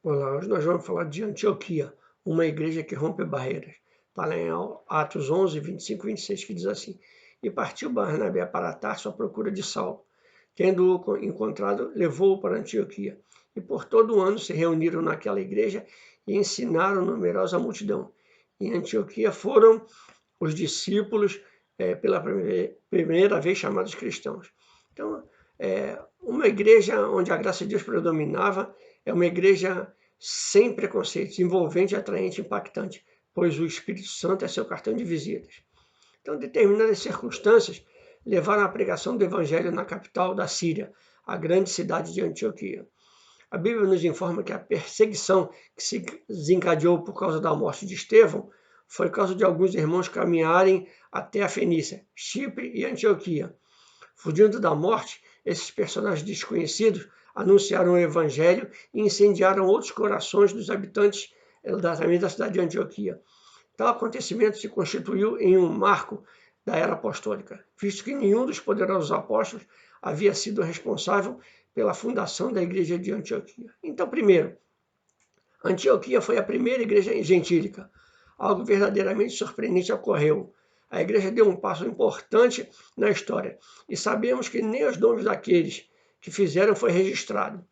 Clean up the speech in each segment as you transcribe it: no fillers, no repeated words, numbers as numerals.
Olá, hoje nós vamos falar de Antioquia, uma igreja que rompe barreiras. Está lá em Atos 11, 25 e 26, que diz assim: E partiu Barnabé para Tarso à procura de Saulo. Tendo-o encontrado, levou-o para Antioquia. E por todo o ano se reuniram naquela igreja e ensinaram numerosa multidão. Em Antioquia foram os discípulos, pela primeira vez chamados cristãos. Então, uma igreja onde a graça de Deus predominava é uma igreja sem preconceitos, envolvente, atraente, impactante, pois o Espírito Santo é seu cartão de visitas. Então, determinadas circunstâncias levaram à pregação do evangelho na capital da Síria, a grande cidade de Antioquia. A Bíblia nos informa que a perseguição que se desencadeou por causa da morte de Estevão foi causa de alguns irmãos caminharem até a Fenícia, Chipre e Antioquia. Fugindo da morte, esses personagens desconhecidos anunciaram o evangelho e incendiaram outros corações dos habitantes também da cidade de Antioquia. Tal acontecimento se constituiu em um marco da era apostólica, visto que nenhum dos poderosos apóstolos havia sido responsável pela fundação da igreja de Antioquia. Então, primeiro, Antioquia foi a primeira igreja gentílica. Algo verdadeiramente surpreendente ocorreu. A igreja deu um passo importante na história e sabemos que nem os nomes daqueles que fizeram foi registrado.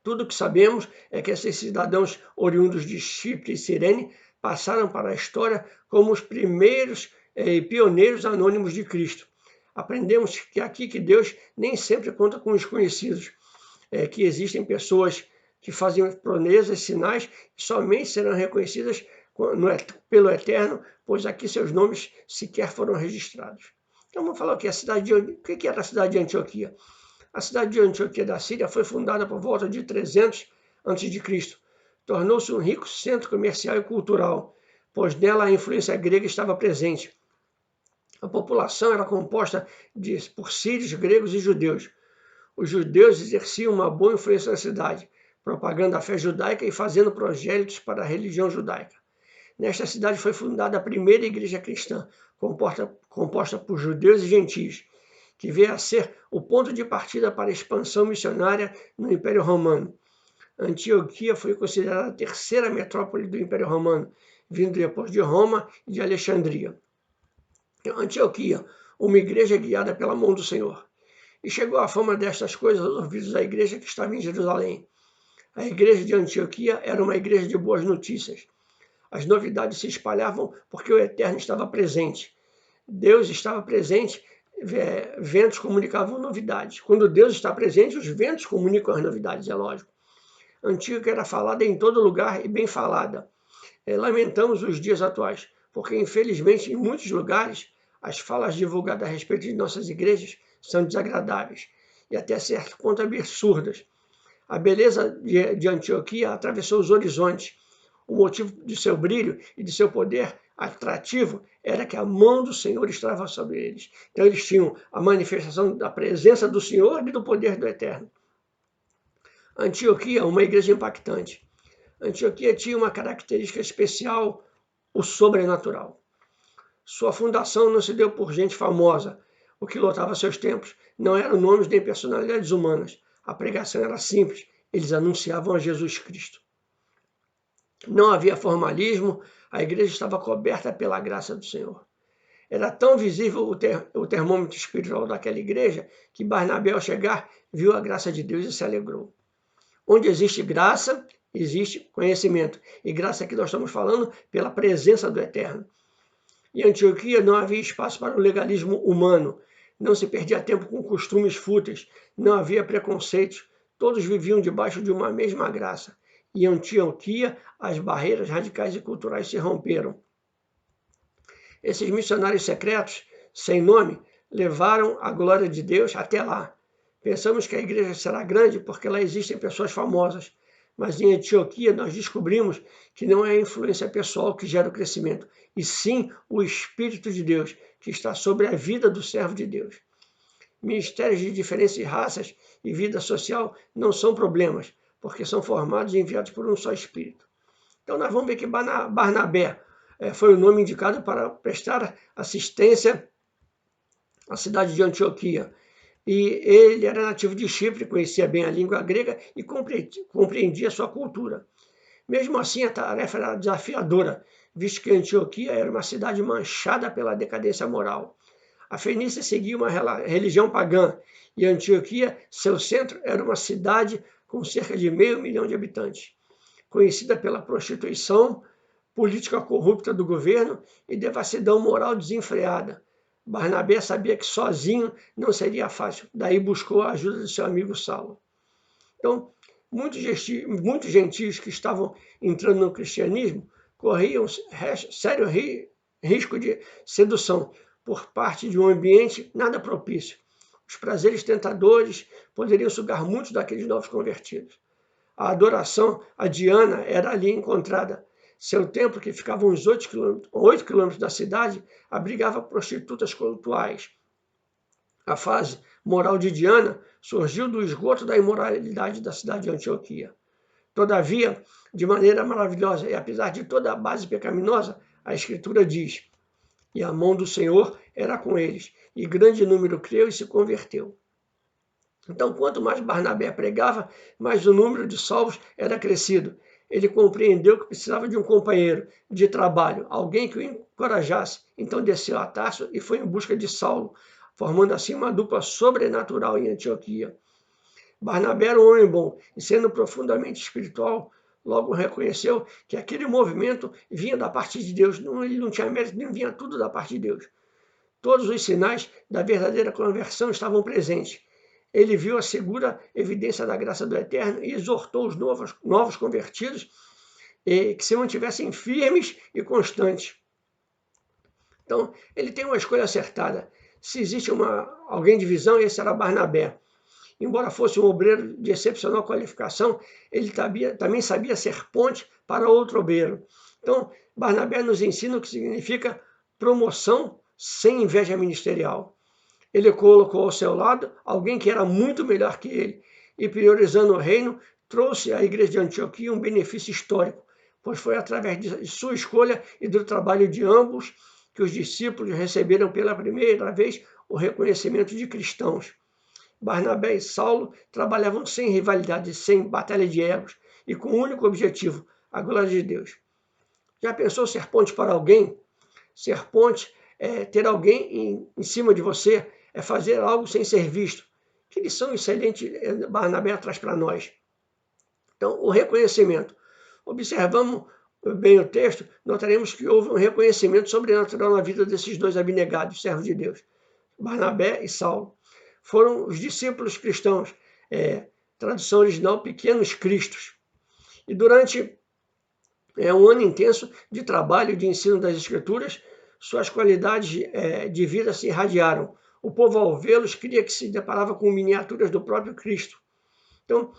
Tudo o que sabemos é que esses cidadãos oriundos de Chipre e Cirene passaram para a história como os primeiros e pioneiros anônimos de Cristo. Aprendemos que aqui que Deus nem sempre conta com os conhecidos, que existem pessoas que fazem proezas, sinais, e somente serão reconhecidas pelo Eterno, pois aqui seus nomes sequer foram registrados. Então vamos falar aqui, o que era a cidade de Antioquia? A cidade de Antioquia da Síria foi fundada por volta de 300 a.C. Tornou-se um rico centro comercial e cultural, pois nela a influência grega estava presente. A população era composta por sírios, gregos e judeus. Os judeus exerciam uma boa influência na cidade, propagando a fé judaica e fazendo prosélitos para a religião judaica. Nesta cidade foi fundada a primeira igreja cristã, composta por judeus e gentios, que veio a ser o ponto de partida para a expansão missionária no Império Romano. Antioquia foi considerada a terceira metrópole do Império Romano, vindo depois de Roma e de Alexandria. Antioquia, uma igreja guiada pela mão do Senhor. E chegou a fama destas coisas aos ouvidos da igreja que estava em Jerusalém. A igreja de Antioquia era uma igreja de boas notícias. As novidades se espalhavam porque o Eterno estava presente. Deus estava presente, ventos comunicavam novidades. Quando Deus está presente, os ventos comunicam as novidades, é lógico. Antioquia era falada em todo lugar e bem falada. Lamentamos os dias atuais, porque infelizmente em muitos lugares as falas divulgadas a respeito de nossas igrejas são desagradáveis e até certo ponto absurdas. A beleza de Antioquia atravessou os horizontes. O motivo de seu brilho e de seu poder atrativo era que a mão do Senhor estava sobre eles. Então eles tinham a manifestação da presença do Senhor e do poder do Eterno. Antioquia, uma igreja impactante. Antioquia tinha uma característica especial, o sobrenatural. Sua fundação não se deu por gente famosa. O que lotava seus templos não eram nomes nem personalidades humanas. A pregação era simples. Eles anunciavam a Jesus Cristo. Não havia formalismo. A igreja estava coberta pela graça do Senhor. Era tão visível o termômetro espiritual daquela igreja que Barnabé, ao chegar, viu a graça de Deus e se alegrou. Onde existe graça, existe conhecimento. E graça aqui nós estamos falando pela presença do Eterno. Em Antioquia não havia espaço para o legalismo humano. Não se perdia tempo com costumes fúteis. Não havia preconceitos. Todos viviam debaixo de uma mesma graça. Em Antioquia, as barreiras radicais e culturais se romperam. Esses missionários secretos, sem nome, levaram a glória de Deus até lá. Pensamos que a igreja será grande porque lá existem pessoas famosas. Mas em Antioquia nós descobrimos que não é a influência pessoal que gera o crescimento, e sim o Espírito de Deus, que está sobre a vida do servo de Deus. Ministérios de diferentes raças e vida social não são problemas, porque são formados e enviados por um só Espírito. Então nós vamos ver que Barnabé foi o nome indicado para prestar assistência à cidade de Antioquia. E ele era nativo de Chipre, conhecia bem a língua grega e compreendia a sua cultura. Mesmo assim, a tarefa era desafiadora, visto que Antioquia era uma cidade manchada pela decadência moral. A Fenícia seguia uma religião pagã e Antioquia, seu centro, era uma cidade com cerca de 500 mil de habitantes, conhecida pela prostituição, política corrupta do governo e devassidão moral desenfreada. Barnabé sabia que sozinho não seria fácil, daí buscou a ajuda de seu amigo Saulo. Então, muitos gentios que estavam entrando no cristianismo corriam sério risco de sedução por parte de um ambiente nada propício. Os prazeres tentadores poderiam sugar muitos daqueles novos convertidos. A adoração a Diana era ali encontrada. Seu templo, que ficava a uns 8 quilômetros da cidade, abrigava prostitutas cultuais. A fase moral de Diana surgiu do esgoto da imoralidade da cidade de Antioquia. Todavia, de maneira maravilhosa, e apesar de toda a base pecaminosa, a Escritura diz: e a mão do Senhor era com eles, e grande número creu e se converteu. Então, quanto mais Barnabé pregava, mais o número de salvos era crescido. Ele compreendeu que precisava de um companheiro de trabalho, alguém que o encorajasse. Então desceu a Tarso e foi em busca de Saulo, formando assim uma dupla sobrenatural em Antioquia. Barnabé era um homem bom e, sendo profundamente espiritual, logo reconheceu que aquele movimento vinha da parte de Deus. Ele não tinha mérito, nem vinha tudo da parte de Deus. Todos os sinais da verdadeira conversão estavam presentes. Ele viu a segura evidência da graça do Eterno e exortou os novos convertidos que se mantivessem firmes e constantes. Então, ele tem uma escolha acertada. Se existe alguém de visão, esse era Barnabé. Embora fosse um obreiro de excepcional qualificação, ele também sabia ser ponte para outro obreiro. Então, Barnabé nos ensina o que significa promoção sem inveja ministerial. Ele colocou ao seu lado alguém que era muito melhor que ele e, priorizando o reino, trouxe à igreja de Antioquia um benefício histórico, pois foi através de sua escolha e do trabalho de ambos que os discípulos receberam pela primeira vez o reconhecimento de cristãos. Barnabé e Saulo trabalhavam sem rivalidade, sem batalha de egos e com um único objetivo, a glória de Deus. Já pensou ser ponte para alguém? Ser ponte é ter alguém em cima de você, é fazer algo sem ser visto. Que lição excelente Barnabé traz para nós. Então, o reconhecimento. Observamos bem o texto, notaremos que houve um reconhecimento sobrenatural na vida desses dois abnegados, servos de Deus, Barnabé e Saulo. Foram os discípulos cristãos, tradução original, pequenos cristos. E durante um ano intenso de trabalho, de ensino das Escrituras, suas qualidades de vida se irradiaram. O povo, ao vê-los, cria que se deparava com miniaturas do próprio Cristo. Então,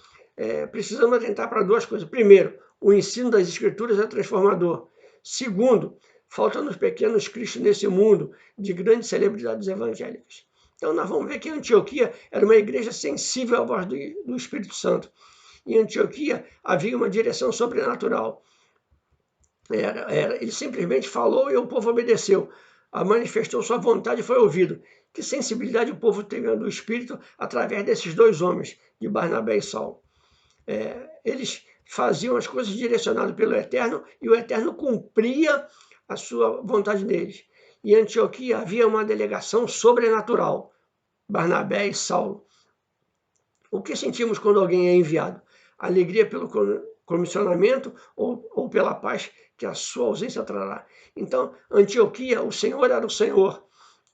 precisamos atentar para duas coisas. Primeiro, o ensino das Escrituras é transformador. Segundo, faltam-nos pequenos cristos nesse mundo de grandes celebridades evangélicas. Então, nós vamos ver que Antioquia era uma igreja sensível à voz do Espírito Santo. Em Antioquia havia uma direção sobrenatural. Ele simplesmente falou e o povo obedeceu. Manifestou sua vontade e foi ouvido. Que sensibilidade o povo teve do Espírito através desses dois homens, de Barnabé e Saulo. Eles faziam as coisas direcionadas pelo Eterno e o Eterno cumpria a sua vontade neles. Em Antioquia havia uma delegação sobrenatural, Barnabé e Saulo. O que sentimos quando alguém é enviado? Alegria pelo comissionamento ou pela paz que a sua ausência trará? Então, Antioquia, o Senhor era o Senhor.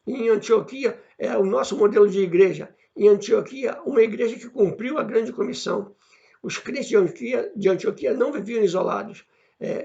Em Antioquia é o nosso modelo de igreja. Em Antioquia, uma igreja que cumpriu a grande comissão. Os crentes de Antioquia não viviam isolados.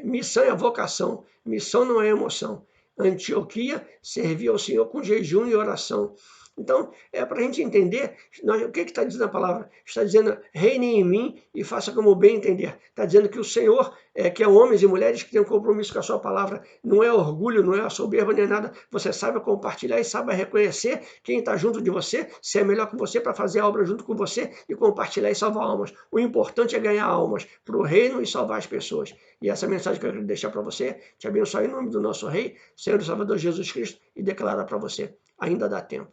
Missão é vocação, missão não é emoção. Antioquia servia ao Senhor com jejum e oração. Então, para a gente entender, o que está dizendo a palavra? Está dizendo, reine em mim e faça como bem entender. Está dizendo que o Senhor quer homens e mulheres que têm um compromisso com a sua palavra. Não é orgulho, não é soberba, nem nada. Você saiba compartilhar e saiba reconhecer quem está junto de você, se é melhor que você para fazer a obra junto com você e compartilhar e salvar almas. O importante é ganhar almas para o reino e salvar as pessoas. E essa mensagem que eu quero deixar para você, te abençoe em nome do nosso Rei, Senhor e Salvador Jesus Cristo, e declarar para você, ainda dá tempo.